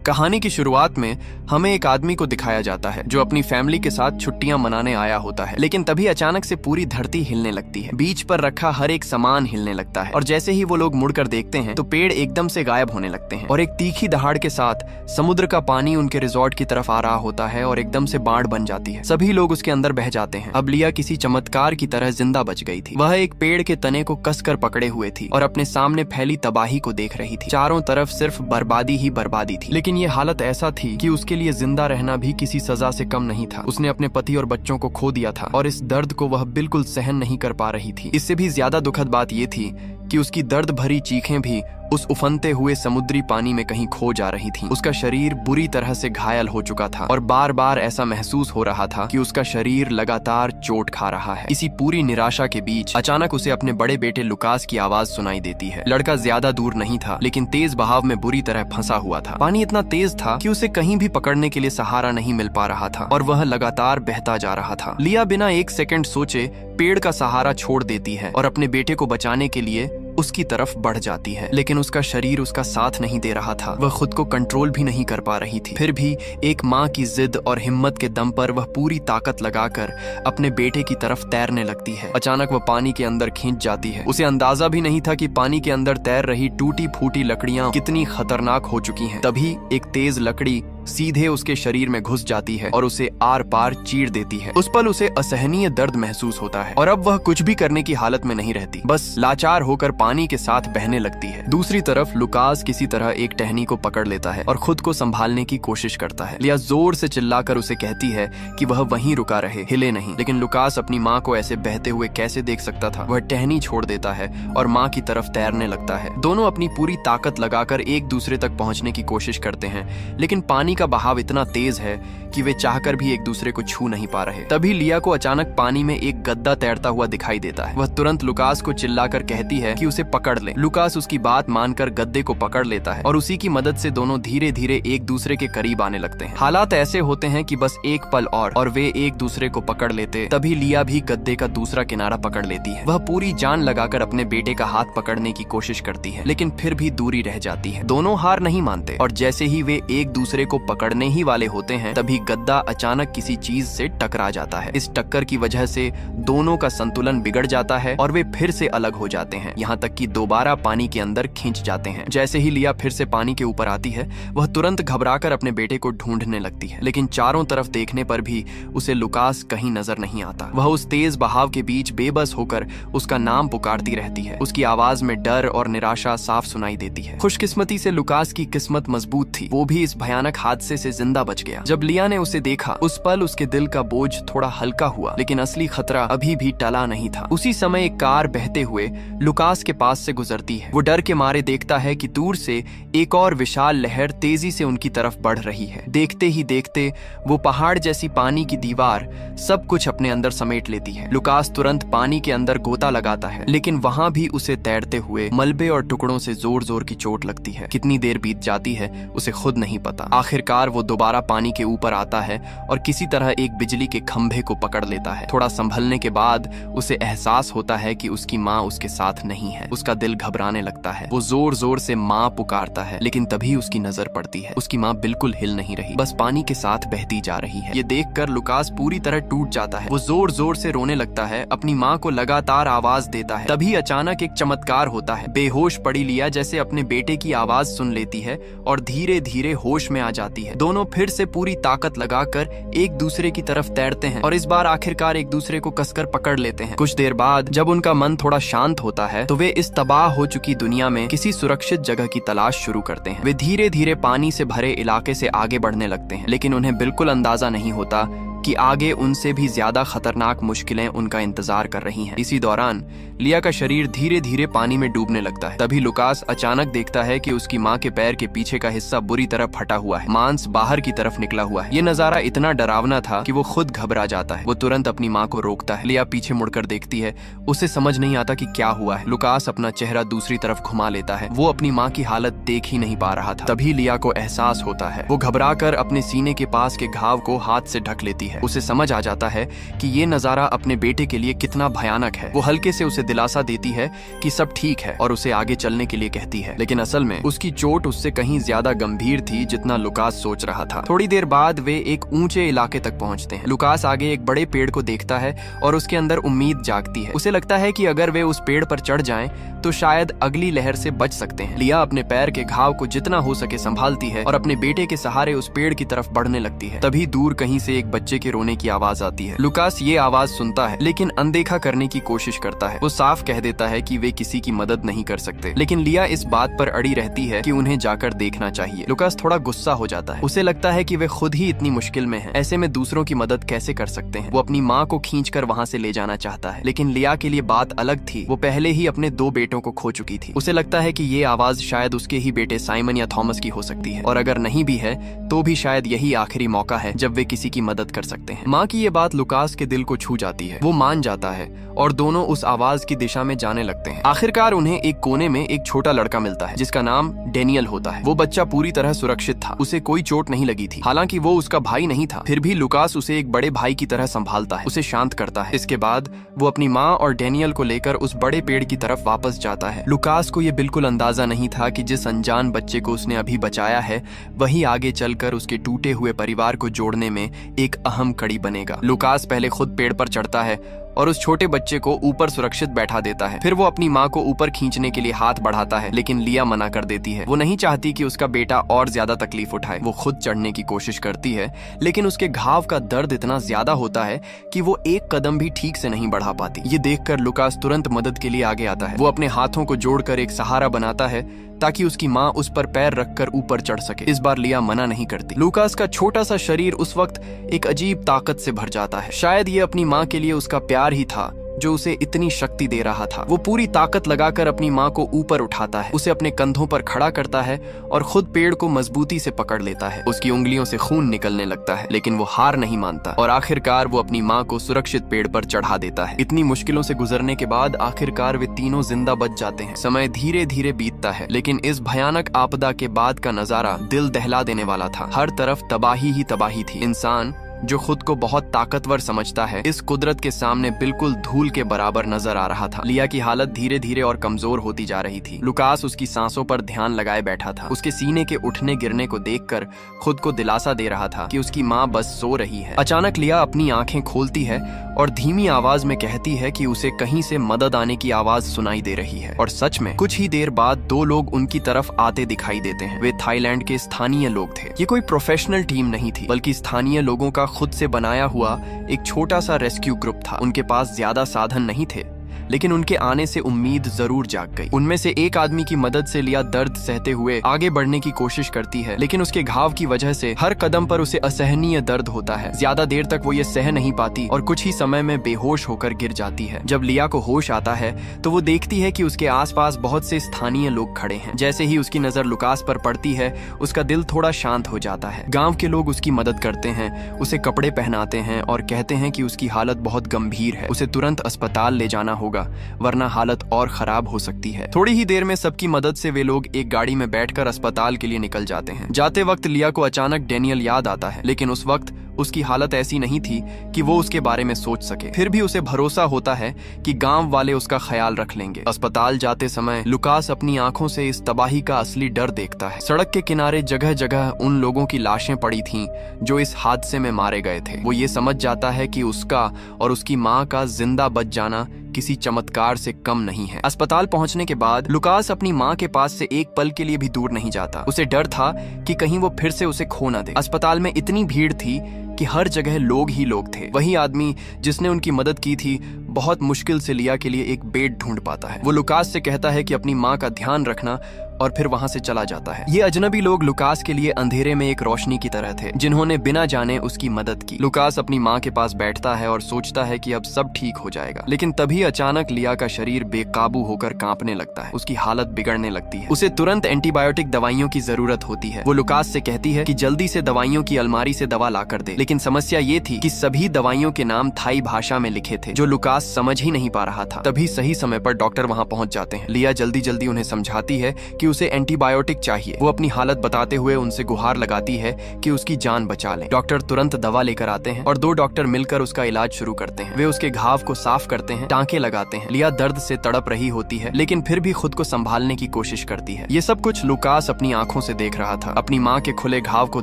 कहानी की शुरुआत में हमें एक आदमी को दिखाया जाता है जो अपनी फैमिली के साथ छुट्टियां मनाने आया होता है, लेकिन तभी अचानक से पूरी धरती हिलने लगती है। बीच पर रखा हर एक सामान हिलने लगता है और जैसे ही वो लोग मुड़कर देखते हैं तो पेड़ एकदम से गायब होने लगते हैं और एक तीखी दहाड़ के साथ समुद्र का पानी उनके रिजॉर्ट की तरफ आ रहा होता है और एकदम से बाढ़ बन जाती है। सभी लोग उसके अंदर बह जाते हैं। अब लिया किसी चमत्कार की तरह जिंदा बच गई थी। वह एक पेड़ के तने को कसकर पकड़े हुए थी और अपने सामने फैली तबाही को देख रही थी। चारों तरफ सिर्फ बर्बादी ही बर्बादी थी, लेकिन ये हालत ऐसा थी कि उसके लिए जिंदा रहना भी किसी सजा से कम नहीं था। उसने अपने पति और बच्चों को खो दिया था और इस दर्द को वह बिल्कुल सहन नहीं कर पा रही थी। इससे भी ज्यादा दुखद बात यह थी कि उसकी दर्द भरी चीखें भी उस उफनते हुए समुद्री पानी में कहीं खो जा रही थीं। उसका शरीर बुरी तरह से घायल हो चुका था और बार बार ऐसा महसूस हो रहा था कि उसका शरीर लगातार चोट खा रहा है। इसी पूरी निराशा के बीच अचानक उसे अपने बड़े बेटे लुकास की आवाज सुनाई देती है। लड़का ज्यादा दूर नहीं था, लेकिन तेज बहाव में बुरी तरह फंसा हुआ था। पानी इतना तेज था कि उसे कहीं भी पकड़ने के लिए सहारा नहीं मिल पा रहा था और वह लगातार बहता जा रहा था। लिया बिना एक सेकंड सोचे पेड़ का सहारा छोड़ देती है और अपने बेटे को बचाने के लिए उसकी तरफ बढ़ जाती है, लेकिन उसका शरीर उसका साथ नहीं दे रहा था। वह खुद को कंट्रोल भी नहीं कर पा रही थी। फिर भी एक माँ की जिद और हिम्मत के दम पर वह पूरी ताकत लगाकर अपने बेटे की तरफ तैरने लगती है। अचानक वह पानी के अंदर खींच जाती है। उसे अंदाजा भी नहीं था कि पानी के अंदर तैर रही टूटी फूटी लकड़ियां कितनी खतरनाक हो चुकी हैं। तभी एक तेज लकड़ी सीधे उसके शरीर में घुस जाती है और उसे आर पार चीर देती है। उस पल उसे असहनीय दर्द महसूस होता है और अब वह कुछ भी करने की हालत में नहीं रहती, बस लाचार होकर पानी के साथ बहने लगती है। दूसरी तरफ लुकास किसी तरह एक टहनी को पकड़ लेता है और खुद को संभालने की कोशिश करता है। लिया जोर से चिल्लाकर उसे कहती है कि वह वहीं रुका रहे, हिले नहीं, लेकिन लुकास अपनी माँ को ऐसे बहते हुए कैसे देख सकता था। वह टहनी छोड़ देता है और माँ की तरफ तैरने लगता है। दोनों अपनी पूरी ताकत लगाकर एक दूसरे तक पहुंचने की कोशिश करते हैं, लेकिन पानी का बहाव इतना तेज है कि वे चाहकर भी एक दूसरे को छू नहीं पा रहे। तभी लिया को अचानक पानी में एक गद्दा तैरता हुआ दिखाई देता है। वह तुरंत लुकास को चिल्लाकर कहती है कि उसे पकड़ ले। लुकास उसकी बात मानकर गद्दे को पकड़ लेता है और उसी की मदद से दोनों धीरे धीरे एक दूसरे के करीब आने लगते हैं। हालात ऐसे होते हैं कि बस एक पल और वे एक दूसरे को पकड़ लेते। तभी लिया भी गद्दे का दूसरा किनारा पकड़ लेती है। वह पूरी जान लगाकर अपने बेटे का हाथ पकड़ने की कोशिश करती है, लेकिन फिर भी दूरी रह जाती है। दोनों हार नहीं मानते और जैसे ही वे एक दूसरे को पकड़ने ही वाले होते हैं तभी गद्दा अचानक किसी चीज से टकरा जाता है। इस टक्कर की वजह से दोनों का संतुलन बिगड़ जाता है और वे फिर से अलग हो जाते हैं, यहाँ तक कि दोबारा पानी के अंदर खींच जाते हैं। जैसे ही लिया फिर से पानी के ऊपर आती है, वह तुरंत घबराकर अपने बेटे को ढूंढने लगती है, लेकिन चारों तरफ देखने पर भी उसे लुकास कहीं नजर नहीं आता। वह उस तेज बहाव के बीच बेबस होकर उसका नाम पुकारती रहती है। उसकी आवाज में डर और निराशा साफ सुनाई देती है। खुशकिस्मती से लुकास की किस्मत मजबूत थी, वो भी इस भयानक हादसे से जिंदा बच गया। जब लिया ने उसे देखा उस पल उसके दिल का बोझ थोड़ा हल्का हुआ, लेकिन असली खतरा अभी भी टला नहीं था। उसी समय एक कार बहते हुए लुकास के पास से गुजरती है। वो डर के मारे देखता है कि दूर से एक और विशाल लहर तेजी से उनकी तरफ बढ़ रही है। देखते ही देखते वो पहाड़ जैसी पानी की दीवार सब कुछ अपने अंदर समेट लेती है। लुकास तुरंत पानी के अंदर गोता लगाता है, लेकिन वहां भी उसे तैरते हुए मलबे और टुकड़ों से जोर जोर की चोट लगती है। कितनी देर बीत जाती है उसे खुद नहीं पता। आखिरकार वो दोबारा पानी के ऊपर आता है और किसी तरह एक बिजली के खंभे को पकड़ लेता है। थोड़ा संभलने के बाद उसे एहसास होता है कि उसकी माँ उसके साथ नहीं है। उसका दिल घबराने लगता है। वो जोर जोर से माँ पुकारता है, लेकिन तभी उसकी नजर पड़ती है। उसकी माँ बिल्कुल हिल नहीं रही, बस पानी के साथ बहती जा रही है। ये देखकर लुकास पूरी तरह टूट जाता है। वो जोर जोर से रोने लगता है, अपनी माँ को लगातार आवाज देता है। तभी अचानक एक चमत्कार होता है। बेहोश पड़ी लिया जैसे अपने बेटे की आवाज सुन लेती है और धीरे धीरे होश में आ जाती है। दोनों फिर से पूरी ताकत लगाकर एक दूसरे की तरफ तैरते हैं और इस बार आखिरकार एक दूसरे को कसकर पकड़ लेते हैं। कुछ देर बाद जब उनका मन थोड़ा शांत होता है तो वे इस तबाह हो चुकी दुनिया में किसी सुरक्षित जगह की तलाश शुरू करते हैं। वे धीरे धीरे पानी से भरे इलाके से आगे बढ़ने लगते हैं, लेकिन उन्हें बिल्कुल अंदाजा नहीं होता कि आगे उनसे भी ज्यादा खतरनाक मुश्किलें उनका इंतजार कर रही हैं। इसी दौरान लिया का शरीर धीरे धीरे पानी में डूबने लगता है। तभी लुकास अचानक देखता है कि उसकी माँ के पैर के पीछे का हिस्सा बुरी तरह फटा हुआ है, मांस बाहर की तरफ निकला हुआ है। ये नजारा इतना डरावना था कि वो खुद घबरा जाता है। वो तुरंत अपनी माँ को रोकता है। लिया पीछे मुड़कर देखती है, उसे समझ नहीं आता कि क्या हुआ है। लुकास अपना चेहरा दूसरी तरफ घुमा लेता है। वो अपनी माँ की हालत देख ही नहीं पा रहा था। तभी लिया को एहसास होता है। वो घबरा कर अपने सीने के पास के घाव को हाथ से ढक लेती है। है। उसे समझ आ जाता है कि ये नजारा अपने बेटे के लिए कितना भयानक है। वो हल्के से उसे दिलासा देती है कि सब ठीक है और उसे आगे चलने के लिए कहती है, लेकिन असल में उसकी चोट उससे कहीं ज्यादा गंभीर थी जितना लुकास सोच रहा था। थोड़ी देर बाद वे एक ऊंचे इलाके तक पहुंचते हैं। लुकास आगे एक बड़े पेड़ को देखता है और उसके अंदर उम्मीद जागती है। उसे लगता है कि अगर वे उस पेड़ पर चढ़ जाएं तो शायद अगली लहर से बच सकते हैं। लिया अपने पैर के घाव को जितना हो सके संभालती है और अपने बेटे के सहारे उस पेड़ की तरफ बढ़ने लगती है। तभी दूर कहीं से एक बच्चे के रोने की आवाज आती है। लुकास ये आवाज सुनता है लेकिन अनदेखा करने की कोशिश करता है। वो साफ कह देता है कि वे किसी की मदद नहीं कर सकते, लेकिन लिया इस बात पर अड़ी रहती है कि उन्हें जाकर देखना चाहिए। लुकास थोड़ा गुस्सा हो जाता है। उसे लगता है कि वे खुद ही इतनी मुश्किल में हैं, ऐसे में दूसरों की मदद कैसे कर सकते हैं। वो अपनी माँ को खींचकर वहाँ से ले जाना चाहता है, लेकिन लिया के लिए बात अलग थी। वो पहले ही अपने 2 बेटों को खो चुकी थी। उसे लगता है कि ये आवाज शायद उसके ही बेटे साइमन या थॉमस की हो सकती है, और अगर नहीं भी है तो भी शायद यही आखिरी मौका है जब वे किसी की मदद कर सकते हैं। माँ की ये बात लुकास के दिल को छू जाती है। वो मान जाता है और दोनों उस आवाज की दिशा में जाने लगते हैं। आखिरकार उन्हें एक कोने में एक छोटा लड़का मिलता है जिसका नाम डेनियल होता है। वो बच्चा पूरी तरह सुरक्षित था, उसे कोई चोट नहीं लगी थी। हालांकि वो उसका भाई नहीं था, फिर भी लुकास उसे एक बड़े भाई की तरह संभालता है, उसे शांत करता है। इसके बाद वो अपनी माँ और डेनियल को लेकर उस बड़े पेड़ की तरफ वापस जाता है। लुकास को ये बिल्कुल अंदाजा नहीं था कि जिस अनजान बच्चे को उसने अभी बचाया है वही आगे चलकर उसके टूटे हुए परिवार को जोड़ने में एक अहम कड़ी बनेगा। लुकास पहले खुद पेड़ पर चढ़ता है और उस छोटे बच्चे को ऊपर सुरक्षित बैठा देता है। फिर वो अपनी माँ को ऊपर खींचने के लिए हाथ बढ़ाता है, लेकिन लिया मना कर देती है। वो नहीं चाहती कि उसका बेटा और ज्यादा तकलीफ उठाए। वो खुद चढ़ने की कोशिश करती है, लेकिन उसके घाव का दर्द इतना ज्यादा होता है कि वो एक कदम भी ठीक से नहीं बढ़ा पाती। ये देखकर लुकास तुरंत मदद के लिए आगे आता है। वो अपने हाथों को जोड़कर एक सहारा बनाता है ताकि उसकी माँ उस पर पैर रखकर ऊपर चढ़ सके। इस बार लिया मना नहीं करती। लुकास का छोटा सा शरीर उस वक्त एक अजीब ताकत से भर जाता है। शायद ये अपनी माँ के लिए उसका प्यार ही था जो उसे इतनी शक्ति दे रहा था। वो पूरी ताकत लगाकर अपनी माँ को ऊपर उठाता है, उसे अपने कंधों पर खड़ा करता है और खुद पेड़ को मजबूती से पकड़ लेता है। उसकी उंगलियों से खून निकलने लगता है, लेकिन वो हार नहीं मानता और आखिरकार वो अपनी माँ को सुरक्षित पेड़ पर चढ़ा देता है। इतनी मुश्किलों से गुजरने के बाद आखिरकार वे तीनों जिंदा बच जाते हैं। समय धीरे धीरे बीतता है, लेकिन इस भयानक आपदा के बाद का नजारा दिल दहला देने वाला था। हर तरफ तबाही ही तबाही थी। इंसान जो खुद को बहुत ताकतवर समझता है, इस कुदरत के सामने बिल्कुल धूल के बराबर नजर आ रहा था। लिया की हालत धीरे धीरे और कमजोर होती जा रही थी। लुकास उसकी सांसों पर ध्यान लगाए बैठा था। उसके सीने के उठने गिरने को देखकर खुद को दिलासा दे रहा था कि उसकी माँ बस सो रही है। अचानक लिया अपनी आंखें खोलती है और धीमी आवाज में कहती है कि उसे कहीं से मदद आने की आवाज सुनाई दे रही है। और सच में कुछ ही देर बाद 2 लोग उनकी तरफ आते दिखाई देते हैं। वे थाईलैंड के स्थानीय लोग थे। ये कोई प्रोफेशनल टीम नहीं थी, बल्कि स्थानीय लोगों का खुद से बनाया हुआ एक छोटा सा रेस्क्यू ग्रुप था। उनके पास ज्यादा साधन नहीं थे, लेकिन उनके आने से उम्मीद जरूर जाग गई। उनमें से एक आदमी की मदद से लिया दर्द सहते हुए आगे बढ़ने की कोशिश करती है, लेकिन उसके घाव की वजह से हर कदम पर उसे असहनीय दर्द होता है। ज्यादा देर तक वो ये सह नहीं पाती और कुछ ही समय में बेहोश होकर गिर जाती है। जब लिया को होश आता है तो वो देखती है कि उसके आसपास बहुत से स्थानीय लोग खड़े हैं। जैसे ही उसकी नजर लुकास पर पड़ती है, उसका दिल थोड़ा शांत हो जाता है। गाँव के लोग उसकी मदद करते हैं, उसे कपड़े पहनाते हैं और कहते हैं कि उसकी हालत बहुत गंभीर है, उसे तुरंत अस्पताल ले जाना होगा, वरना हालत और खराब हो सकती है। थोड़ी ही देर में सबकी मदद से वे लोग एक गाड़ी में बैठकर अस्पताल के लिए निकल जाते हैं। जाते वक्त लिया को अचानक डेनियल याद आता है, लेकिन उस वक्त उसकी हालत ऐसी नहीं थी कि वो उसके बारे में सोच सके। फिर भी उसे भरोसा होता है कि गांव वाले उसका ख्याल रख लेंगे। अस्पताल जाते समय लुकास अपनी आंखों से इस तबाही का असली डर देखता है। सड़क के किनारे जगह जगह उन लोगों की लाशें पड़ी थीं जो इस हादसे में मारे गए थे। वो ये समझ जाता है कि उसका और उसकी माँ का जिंदा बच जाना किसी चमत्कार से कम नहीं है। अस्पताल पहुंचने के बाद लुकास अपनी माँ के पास से एक पल के लिए भी दूर नहीं जाता। उसे डर था कि कहीं वो फिर से उसे खो ना दे। अस्पताल में इतनी भीड़ थी कि हर जगह लोग ही लोग थे। वही आदमी जिसने उनकी मदद की थी बहुत मुश्किल से लिया के लिए एक बेड ढूंढ पाता है। वो लुकास से कहता है कि अपनी माँ का ध्यान रखना और फिर वहां से चला जाता है। ये अजनबी लोग लुकास के लिए अंधेरे में एक रोशनी की तरह थे, जिन्होंने बिना जाने उसकी मदद की। लुकास अपनी माँ के पास बैठता है और सोचता है कि अब सब ठीक हो जाएगा, लेकिन तभी अचानक लिया का शरीर बेकाबू होकर कांपने लगता है। उसकी हालत बिगड़ने लगती है। उसे तुरंत एंटीबायोटिक दवाइयों की जरूरत होती है। वो लुकास से कहती है कि जल्दी से दवाइयों की अलमारी से दवा ला कर दे, लेकिन समस्या ये थी कि सभी दवाइयों के नाम थाई भाषा में लिखे थे, जो लुकास लुकास समझ ही नहीं पा रहा था। तभी सही समय पर डॉक्टर वहां पहुंच जाते हैं। लिया जल्दी जल्दी उन्हें समझाती है कि उसे एंटीबायोटिक चाहिए। वो अपनी हालत बताते हुए उनसे गुहार लगाती है कि उसकी जान बचा लें। डॉक्टर तुरंत दवा लेकर आते हैं और 2 डॉक्टर मिलकर उसका इलाज शुरू करते हैं। वे उसके घाव को साफ करते हैं, टांके लगाते हैं। लिया दर्द से तड़प रही होती है, लेकिन फिर भी खुद को संभालने की कोशिश करती है। ये सब कुछ लुकास अपनी आंखों से देख रहा था। अपनी माँ के खुले घाव को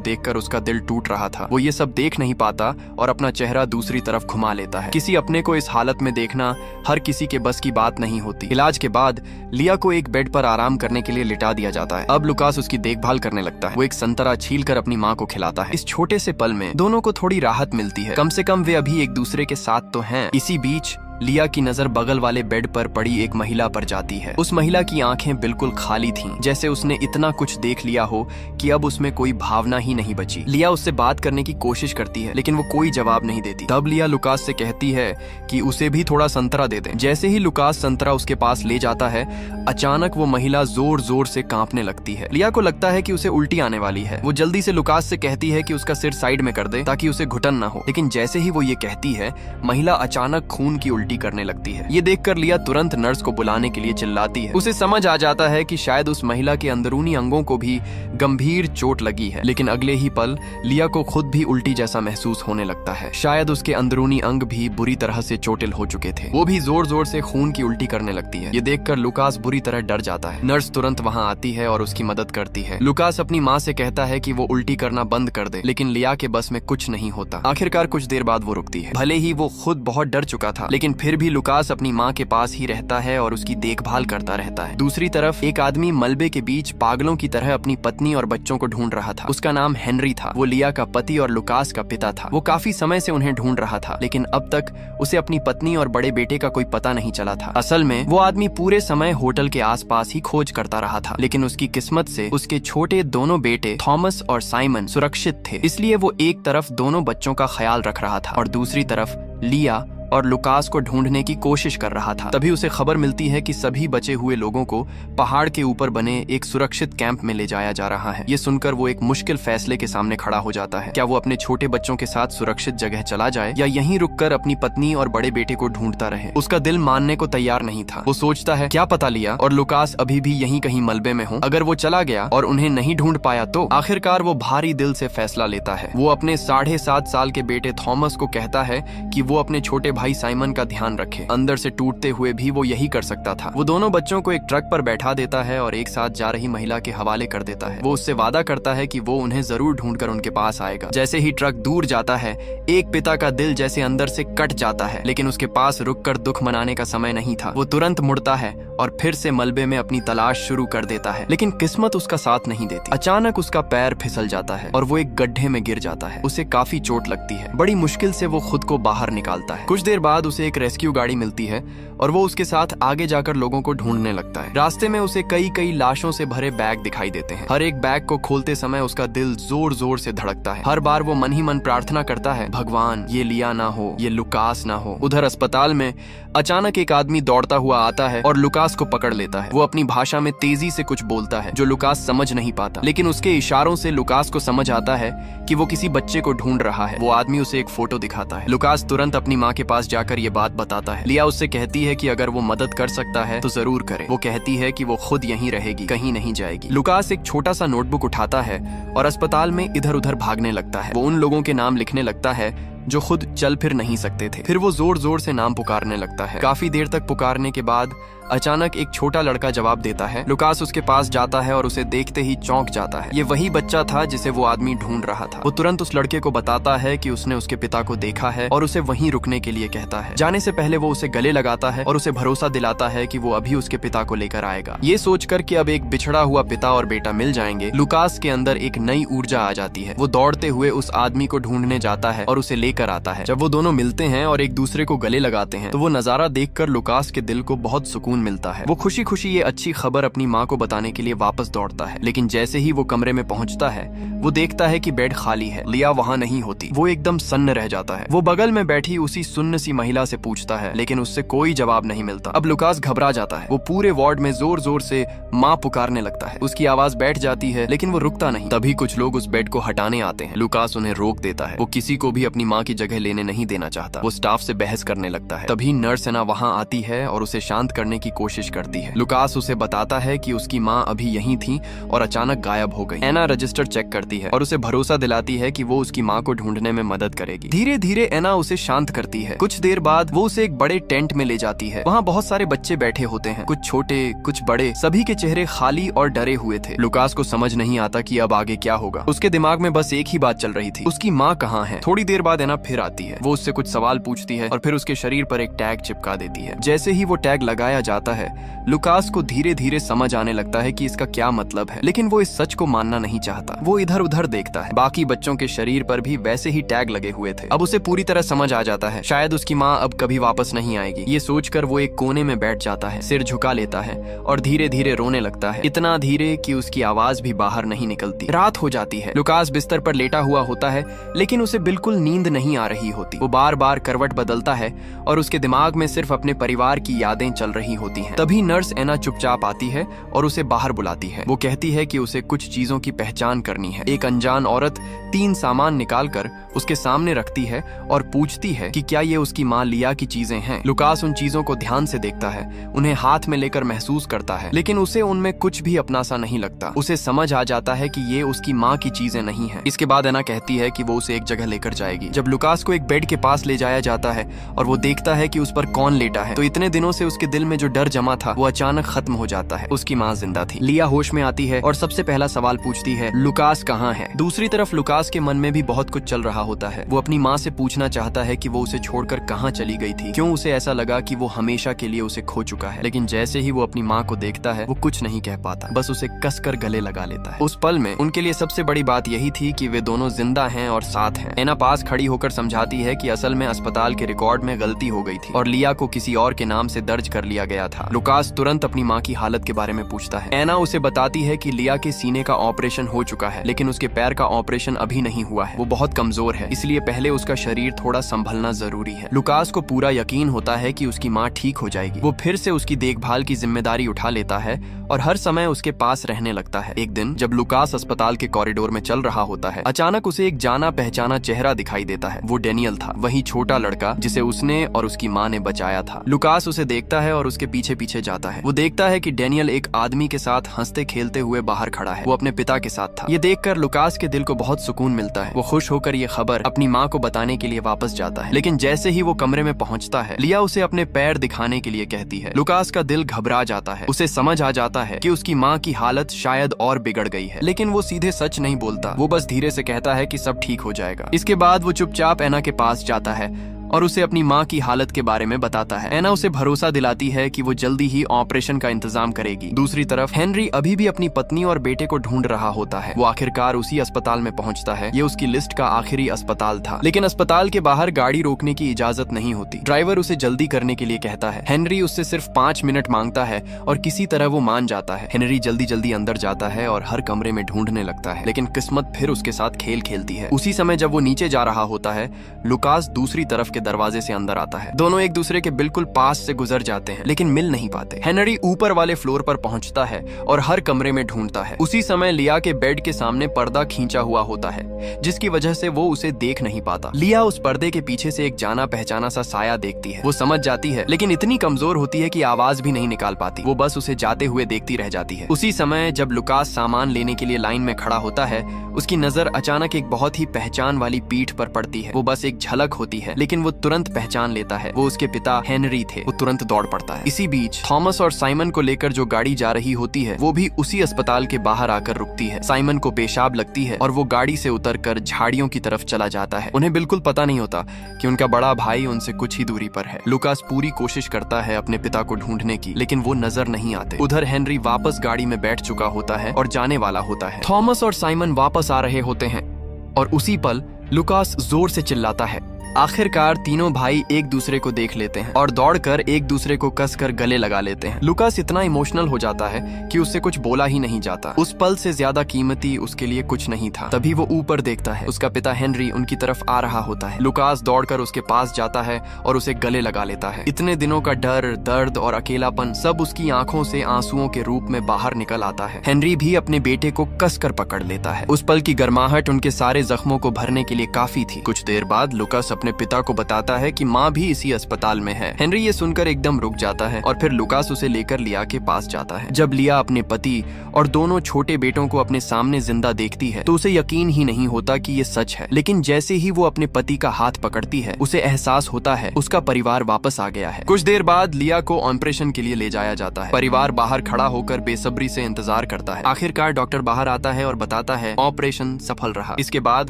देखकर उसका दिल टूट रहा था। वो ये सब देख नहीं पाता और अपना चेहरा दूसरी तरफ घुमा लेता है। किसी अपने को इस हालत में देखना हर किसी के बस की बात नहीं होती। इलाज के बाद लिया को एक बेड पर आराम करने के लिए लिटा दिया जाता है। अब लुकास उसकी देखभाल करने लगता है। वो एक संतरा छीलकर अपनी माँ को खिलाता है। इस छोटे से पल में दोनों को थोड़ी राहत मिलती है। कम से कम वे अभी एक दूसरे के साथ तो हैं। इसी बीच लिया की नजर बगल वाले बेड पर पड़ी एक महिला पर जाती है। उस महिला की आंखें बिल्कुल खाली थीं, जैसे उसने इतना कुछ देख लिया हो कि अब उसमें कोई भावना ही नहीं बची। लिया उससे बात करने की कोशिश करती है, लेकिन वो कोई जवाब नहीं देती। तब लिया लुकास से कहती है कि उसे भी थोड़ा संतरा दे दें। जैसे ही लुकास संतरा उसके पास ले जाता है, अचानक वो महिला जोर जोर से कांपने लगती है। लिया को लगता है कि उसे उल्टी आने वाली है। वो जल्दी से लुकास से कहती है कि उसका सिर साइड में कर दे ताकि उसे घुटन ना हो। लेकिन जैसे ही वो ये कहती है, महिला अचानक खून की उल्टी करने लगती है। ये देखकर लिया तुरंत नर्स को बुलाने के लिए चिल्लाती है। उसे समझ आ जाता है कि शायद उस महिला के अंदरूनी अंगों को भी गंभीर चोट लगी है। लेकिन अगले ही पल लिया को खुद भी उल्टी जैसा महसूस होने लगता है। शायद उसके अंदरूनी अंग भी बुरी तरह से चोटिल हो चुके थे। वो भी जोर जोर से खून की उल्टी करने लगती है। ये देखकर लुकास बुरी तरह डर जाता है। नर्स तुरंत वहां आती है और उसकी मदद करती है। लुकास अपनी माँ से कहता है कि वो उल्टी करना बंद कर दे, लेकिन लिया के बस में कुछ नहीं होता। आखिरकार कुछ देर बाद वो रुकती है। भले ही वो खुद बहुत डर चुका था, लेकिन फिर भी लुकास अपनी माँ के पास ही रहता है और उसकी देखभाल करता रहता है। दूसरी तरफ एक आदमी मलबे के बीच पागलों की तरह अपनी पत्नी और बच्चों को ढूंढ रहा था। उसका नाम हेनरी था। वो लिया का पति और लुकास का पिता था। वो काफी समय से उन्हें ढूंढ रहा था, लेकिन अब तक उसे अपनी पत्नी और बड़े बेटे का कोई पता नहीं चला था। असल में वो आदमी पूरे समय होटल के आसपास ही खोज करता रहा था, लेकिन उसकी किस्मत से उसके छोटे दोनों बेटे थॉमस और साइमन सुरक्षित थे। इसलिए वो एक तरफ दोनों बच्चों का ख्याल रख रहा था और दूसरी तरफ लिया और लुकास को ढूंढने की कोशिश कर रहा था। तभी उसे खबर मिलती है कि सभी बचे हुए लोगों को पहाड़ के ऊपर बने एक सुरक्षित कैंप में ले जाया जा रहा है। ये सुनकर वो एक मुश्किल फैसले के सामने खड़ा हो जाता है। क्या वो अपने छोटे बच्चों के साथ सुरक्षित जगह चला जाए या यहीं रुककर अपनी पत्नी और बड़े बेटे को ढूंढता रहे? उसका दिल मानने को तैयार नहीं था। वो सोचता है क्या पता लिया और लुकास अभी भी यहीं कहीं मलबे में हो। अगर वो चला गया और उन्हें नहीं ढूंढ पाया तो? आखिरकार वो भारी दिल से फैसला लेता है। वो अपने 7.5 साल के बेटे थॉमस को कहता है कि वो अपने छोटे भाई साइमन का ध्यान रखे। अंदर से टूटते हुए भी वो यही कर सकता था। वो दोनों बच्चों को एक ट्रक पर बैठा देता है और एक साथ जा रही महिला के हवाले कर देता है। वो उससे वादा करता है कि वो उन्हें जरूर ढूंढकर उनके पास आएगा। जैसे ही ट्रक दूर जाता है, एक पिता का दिल जैसे अंदर से कट जाता है, लेकिन उसके पास रुककर दुख मनाने का समय नहीं था। वो तुरंत मुड़ता है और फिर से मलबे में अपनी तलाश शुरू कर देता है, लेकिन किस्मत उसका साथ नहीं देती। अचानक उसका पैर फिसल जाता है और वो एक गड्ढे में गिर जाता है। उसे काफी चोट लगती है। बड़ी मुश्किल से वो खुद को बाहर निकालता है। कुछ देर बाद उसे एक रेस्क्यू गाड़ी मिलती है और वो उसके साथ आगे जाकर लोगों को ढूंढने लगता है। रास्ते में उसे कई लाशों से भरे बैग दिखाई देते हैं। हर एक बैग को खोलते समय उसका दिल जोर जोर से धड़कता है। हर बार वो मन ही मन प्रार्थना करता है, भगवान ये लिया ना हो, ये लुकास ना हो। उधर अस्पताल में अचानक एक आदमी दौड़ता हुआ आता है और लुकास को पकड़ लेता है। वो अपनी भाषा में तेजी से कुछ बोलता है जो लुकास समझ नहीं पाता, लेकिन उसके इशारों से लुकास को समझ आता है कि वो किसी बच्चे को ढूंढ रहा है। वो आदमी उसे एक फोटो दिखाता है। लुकास तुरंत अपनी माँ के पास जाकर ये बात बताता है। लिया उससे कहती है कि अगर वो मदद कर सकता है तो जरूर करे। वो कहती है कि वो खुद यहीं रहेगी, कहीं नहीं जाएगी। लुकास एक छोटा सा नोटबुक उठाता है और अस्पताल में इधर उधर भागने लगता है। वो उन लोगों के नाम लिखने लगता है जो खुद चल फिर नहीं सकते थे। फिर वो जोर जोर से नाम पुकारने लगता है। काफी देर तक पुकारने के बाद अचानक एक छोटा लड़का जवाब देता है। लुकास उसके पास जाता है और उसे देखते ही चौंक जाता है। ये वही बच्चा था जिसे वो आदमी ढूंढ रहा था। वो तुरंत उस लड़के को बताता है कि उसने उसके पिता को देखा है और उसे वहीं रुकने के लिए कहता है। जाने से पहले वो उसे गले लगाता है और उसे भरोसा दिलाता है कि वो अभी उसके पिता को लेकर आएगा। ये सोचकर कि अब एक बिछड़ा हुआ पिता और बेटा मिल जाएंगे, लुकास के अंदर एक नई ऊर्जा आ जाती है। वो दौड़ते हुए उस आदमी को ढूंढने जाता है और उसे लेकर आता है। जब वो दोनों मिलते हैं और एक दूसरे को गले लगाते हैं तो वो नजारा देखकर लुकास के दिल को बहुत सुकून मिलता है। वो खुशी ये अच्छी खबर अपनी माँ को बताने के लिए वापस दौड़ता है, लेकिन जैसे ही वो कमरे में पहुंचता है वो देखता है कि बेड खाली है। लिया वहां नहीं होती। वो एकदम सन्न रह जाता है। वो बगल में बैठी उसी सुन्न सी महिला से पूछता है, लेकिन उससे कोई जवाब नहीं मिलता। अब लुकास घबरा जाता है। वो पूरे वार्ड में जोर जोर से माँ पुकारने लगता है। उसकी आवाज बैठ जाती है, लेकिन वो रुकता नहीं। तभी कुछ लोग उस बेड को हटाने आते हैं। लुकास उन्हें रोक देता है। वो किसी को भी अपनी माँ माँ की जगह लेने नहीं देना चाहता। वो स्टाफ से बहस करने लगता है। तभी नर्स एना वहाँ आती है और उसे शांत करने की कोशिश करती है। लुकास उसे बताता है कि उसकी माँ अभी यहीं थी और अचानक गायब हो गई। एना रजिस्टर चेक करती है और उसे भरोसा दिलाती है कि वो उसकी माँ को ढूंढने में मदद करेगी। धीरे धीरे एना उसे शांत करती है। कुछ देर बाद वो उसे एक बड़े टेंट में ले जाती है। वहाँ बहुत सारे बच्चे बैठे होते हैं, कुछ छोटे कुछ बड़े, सभी के चेहरे खाली और डरे हुए थे। लुकास को समझ नहीं आता कि अब आगे क्या होगा। उसके दिमाग में बस एक ही बात चल रही थी, उसकी माँ कहाँ है। थोड़ी देर बाद एना फिर आती है। वो उससे कुछ सवाल पूछती है और फिर उसके शरीर पर एक टैग चिपका देती है। जैसे ही वो टैग लगाया जाता है, लुकास को धीरे धीरे समझ आने लगता है कि इसका क्या मतलब है, लेकिन वो इस सच को मानना नहीं चाहता। वो इधर उधर देखता है। बाकी बच्चों के शरीर पर भी वैसे ही टैग लगे हुए थे। अब उसे पूरी तरह समझ आ जाता है, शायद उसकी माँ अब कभी वापस नहीं आएगी। ये सोचकर वो एक कोने में बैठ जाता है, सिर झुका लेता है और धीरे धीरे रोने लगता है, इतना धीरे कि उसकी आवाज भी बाहर नहीं निकलती। रात हो जाती है। लुकास बिस्तर पर लेटा हुआ होता है, लेकिन उसे बिल्कुल नींद नहीं आ रही होती। वो बार बार करवट बदलता है और उसके दिमाग में सिर्फ अपने परिवार की यादें चल रही होती हैं। तभी नर्स एना चुपचाप आती है और उसे बाहर बुलाती है। वो कहती है कि उसे कुछ चीजों की पहचान करनी है। एक अनजान औरत 3 सामान निकालकर उसके सामने रखती है और पूछती है कि क्या ये उसकी माँ लिया की चीजें हैं। लुकास उन चीजों को ध्यान से देखता है, उन्हें हाथ में लेकर महसूस करता है, लेकिन उसे उनमें कुछ भी अपना सा नहीं लगता। उसे समझ आ जाता है कि ये उसकी माँ की चीजें नहीं है। इसके बाद एना कहती है कि वो उसे एक जगह लेकर जाएगी। जब लुकास को एक बेड के पास ले जाया जाता है और वो देखता है कि उस पर कौन लेटा है, तो इतने दिनों से उसके दिल में जो डर जमा था वो अचानक खत्म हो जाता है। उसकी माँ जिंदा थी। लिया होश में आती है और सबसे पहला सवाल पूछती है, लुकास कहाँ है। दूसरी तरफ लुकास के मन में भी बहुत कुछ चल रहा होता है। वो अपनी माँ से पूछना चाहता है कि वो उसे छोड़कर कहाँ चली गई थी, क्यों उसे ऐसा लगा कि वो हमेशा के लिए उसे खो चुका है। लेकिन जैसे ही वो अपनी माँ को देखता है, वो कुछ नहीं कह पाता, बस उसे कसकर गले लगा लेता है। उस पल में उनके लिए सबसे बड़ी बात यही थी कि वे दोनों जिंदा हैं और साथ हैं। एना पास खड़ी होकर समझाती है कि असल में अस्पताल के रिकॉर्ड में गलती हो गई थी और लिया को किसी और के नाम से दर्ज कर लिया गया था। लुकास तुरंत अपनी माँ की हालत के बारे में पूछता है। एना उसे बताती है कि लिया के सीने का ऑपरेशन हो चुका है, लेकिन उसके पैर का ऑपरेशन अभी नहीं हुआ है। वो बहुत कमजोर है, इसलिए पहले उसका शरीर थोड़ा संभलना जरूरी है। लुकास को पूरा यकीन होता है कि उसकी माँ ठीक हो जाएगी। वो फिर से उसकी देखभाल की जिम्मेदारी उठा लेता है और हर समय उसके पास रहने लगता है। एक दिन जब लुकास अस्पताल के कॉरिडोर में चल रहा होता है, अचानक उसे एक जाना पहचाना चेहरा दिखाई देता है। वो डेनियल था, वही छोटा लड़का जिसे उसने और उसकी माँ ने बचाया था। लुकास उसे देखता है और उसके पीछे पीछे जाता है। वो देखता है कि डेनियल एक आदमी के साथ हंसते खेलते हुए बाहर खड़ा है। वो अपने पिता के साथ था। ये देखकर लुकास के दिल को बहुत सुकून मिलता है। वो खुश होकर ये खबर अपनी माँ को बताने के लिए वापस जाता है, लेकिन जैसे ही वो कमरे में पहुंचता है, लिया उसे अपने पैर दिखाने के लिए कहती है। लुकास का दिल घबरा जाता है। उसे समझ आ जाता है कि उसकी माँ की हालत शायद और बिगड़ गई है, लेकिन वो सीधे सच नहीं बोलता। वो बस धीरे से कहता है कि सब ठीक हो जाएगा। इसके बाद वो चुपचाप एना के पास जाता है और उसे अपनी माँ की हालत के बारे में बताता है। एना उसे भरोसा दिलाती है कि वो जल्दी ही ऑपरेशन का इंतजाम करेगी। दूसरी तरफ हेनरी अभी भी अपनी पत्नी और बेटे को ढूंढ रहा होता है। वो आखिरकार उसी अस्पताल में पहुंचता है। ये उसकी लिस्ट का आखिरी अस्पताल था, लेकिन अस्पताल के बाहर गाड़ी रोकने की इजाजत नहीं होती। ड्राइवर उसे जल्दी करने के लिए कहता है। हेनरी उससे सिर्फ 5 मिनट मांगता है और किसी तरह वो मान जाता है। हेनरी जल्दी जल्दी अंदर जाता है और हर कमरे में ढूंढने लगता है, लेकिन किस्मत फिर उसके साथ खेल खेलती है। उसी समय जब वो नीचे जा रहा होता है, लुकास दूसरी तरफ के दरवाजे से अंदर आता है। दोनों एक दूसरे के बिल्कुल पास से गुजर जाते हैं, लेकिन मिल नहीं पाते। हेनरी ऊपर वाले फ्लोर पर पहुंचता है और हर कमरे में ढूंढता है। उसी समय लिया के बेड के सामने पर्दा खींचा हुआ होता है, जिसकी वजह से वो उसे देख नहीं पाता। लिया उस पर्दे के पीछे से एक जाना पहचाना सा साया देखती है। वो समझ जाती है, लेकिन इतनी कमजोर होती है कि आवाज भी नहीं निकाल पाती। वो बस उसे जाते हुए देखती रह जाती है। उसी समय जब लुकास सामान लेने के लिए लाइन में खड़ा होता है, उसकी नजर अचानक एक बहुत ही पहचान वाली पीठ पर पड़ती है। वो बस एक झलक होती है, लेकिन वो तुरंत पहचान लेता है। वो उसके पिता हेनरी थे। वो तुरंत दौड़ पड़ता है। इसी बीच थॉमस और साइमन को लेकर जो गाड़ी जा रही होती है, वो भी उसी अस्पताल के बाहर आकर रुकती है। साइमन को पेशाब लगती है और वो गाड़ी से उतरकर झाड़ियों की तरफ चला जाता है। उन्हें बिल्कुल पता नहीं होता कि उनका बड़ा भाई उनसे कुछ ही दूरी पर है। लुकास पूरी कोशिश करता है अपने पिता को ढूंढने की, लेकिन वो नजर नहीं आते। उधर हेनरी वापस गाड़ी में बैठ चुका होता है और जाने वाला होता है। थॉमस और साइमन वापस आ रहे होते हैं और उसी पल लुकास जोर से चिल्लाता है, आखिरकार तीनों भाई एक दूसरे को देख लेते हैं और दौड़कर एक दूसरे को कसकर गले लगा लेते हैं। लुकास इतना इमोशनल हो जाता है कि उससे कुछ बोला ही नहीं जाता। उस पल से ज्यादा कीमती उसके लिए कुछ नहीं था। तभी वो ऊपर देखता है, उसका पिता हेनरी उनकी तरफ आ रहा होता है। लुकास दौड़कर उसके पास जाता है और उसे गले लगा लेता है। इतने दिनों का डर, दर्द और अकेलापन सब उसकी आंखों से आंसुओं के रूप में बाहर निकल आता है। हेनरी भी अपने बेटे को कसकर पकड़ लेता है। उस पल की गर्माहट उनके सारे जख्मों को भरने के लिए काफी थी। कुछ देर बाद लुकास अपने पिता को बताता है कि माँ भी इसी अस्पताल में है। हेनरी ये सुनकर एकदम रुक जाता है और फिर लुकास उसे लेकर लिया के पास जाता है। जब लिया अपने पति और दोनों छोटे बेटों को अपने सामने जिंदा देखती है तो उसे यकीन ही नहीं होता कि ये सच है। लेकिन जैसे ही वो अपने पति का हाथ पकड़ती है, उसे एहसास होता है उसका परिवार वापस आ गया है। कुछ देर बाद लिया को ऑपरेशन के लिए ले जाया जाता है। परिवार बाहर खड़ा होकर बेसब्री से इंतजार करता है। आखिरकार डॉक्टर बाहर आता है और बताता है ऑपरेशन सफल रहा। इसके बाद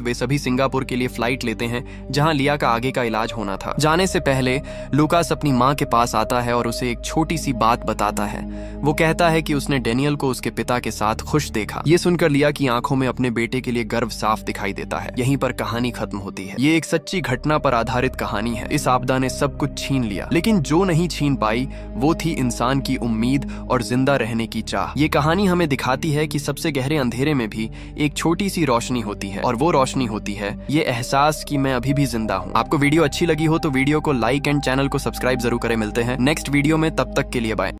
वे सभी सिंगापुर के लिए फ्लाइट लेते हैं, जहाँ लिया का आगे का इलाज होना था। जाने से पहले लुकास अपनी माँ के पास आता है और उसे एक छोटी सी बात बताता है। वो कहता है कि उसने डेनियल को उसके पिता के साथ खुश देखा। ये सुनकर लिया की आंखों में अपने बेटे के लिए गर्व साफ दिखाई देता है। यहीं पर कहानी खत्म होती है। ये एक सच्ची घटना पर आधारित कहानी है। इस आपदा ने सब कुछ छीन लिया, लेकिन जो नहीं छीन पाई वो थी इंसान की उम्मीद और जिंदा रहने की चाह। ये कहानी हमें दिखाती है कि सबसे गहरे अंधेरे में भी एक छोटी सी रोशनी होती है, और वो रोशनी होती है ये एहसास कि मैं अभी भी जिंदा हूँ। आपको वीडियो अच्छी लगी हो तो वीडियो को लाइक एंड चैनल को सब्सक्राइब जरूर करें। मिलते हैं नेक्स्ट वीडियो में, तब तक के लिए बाय।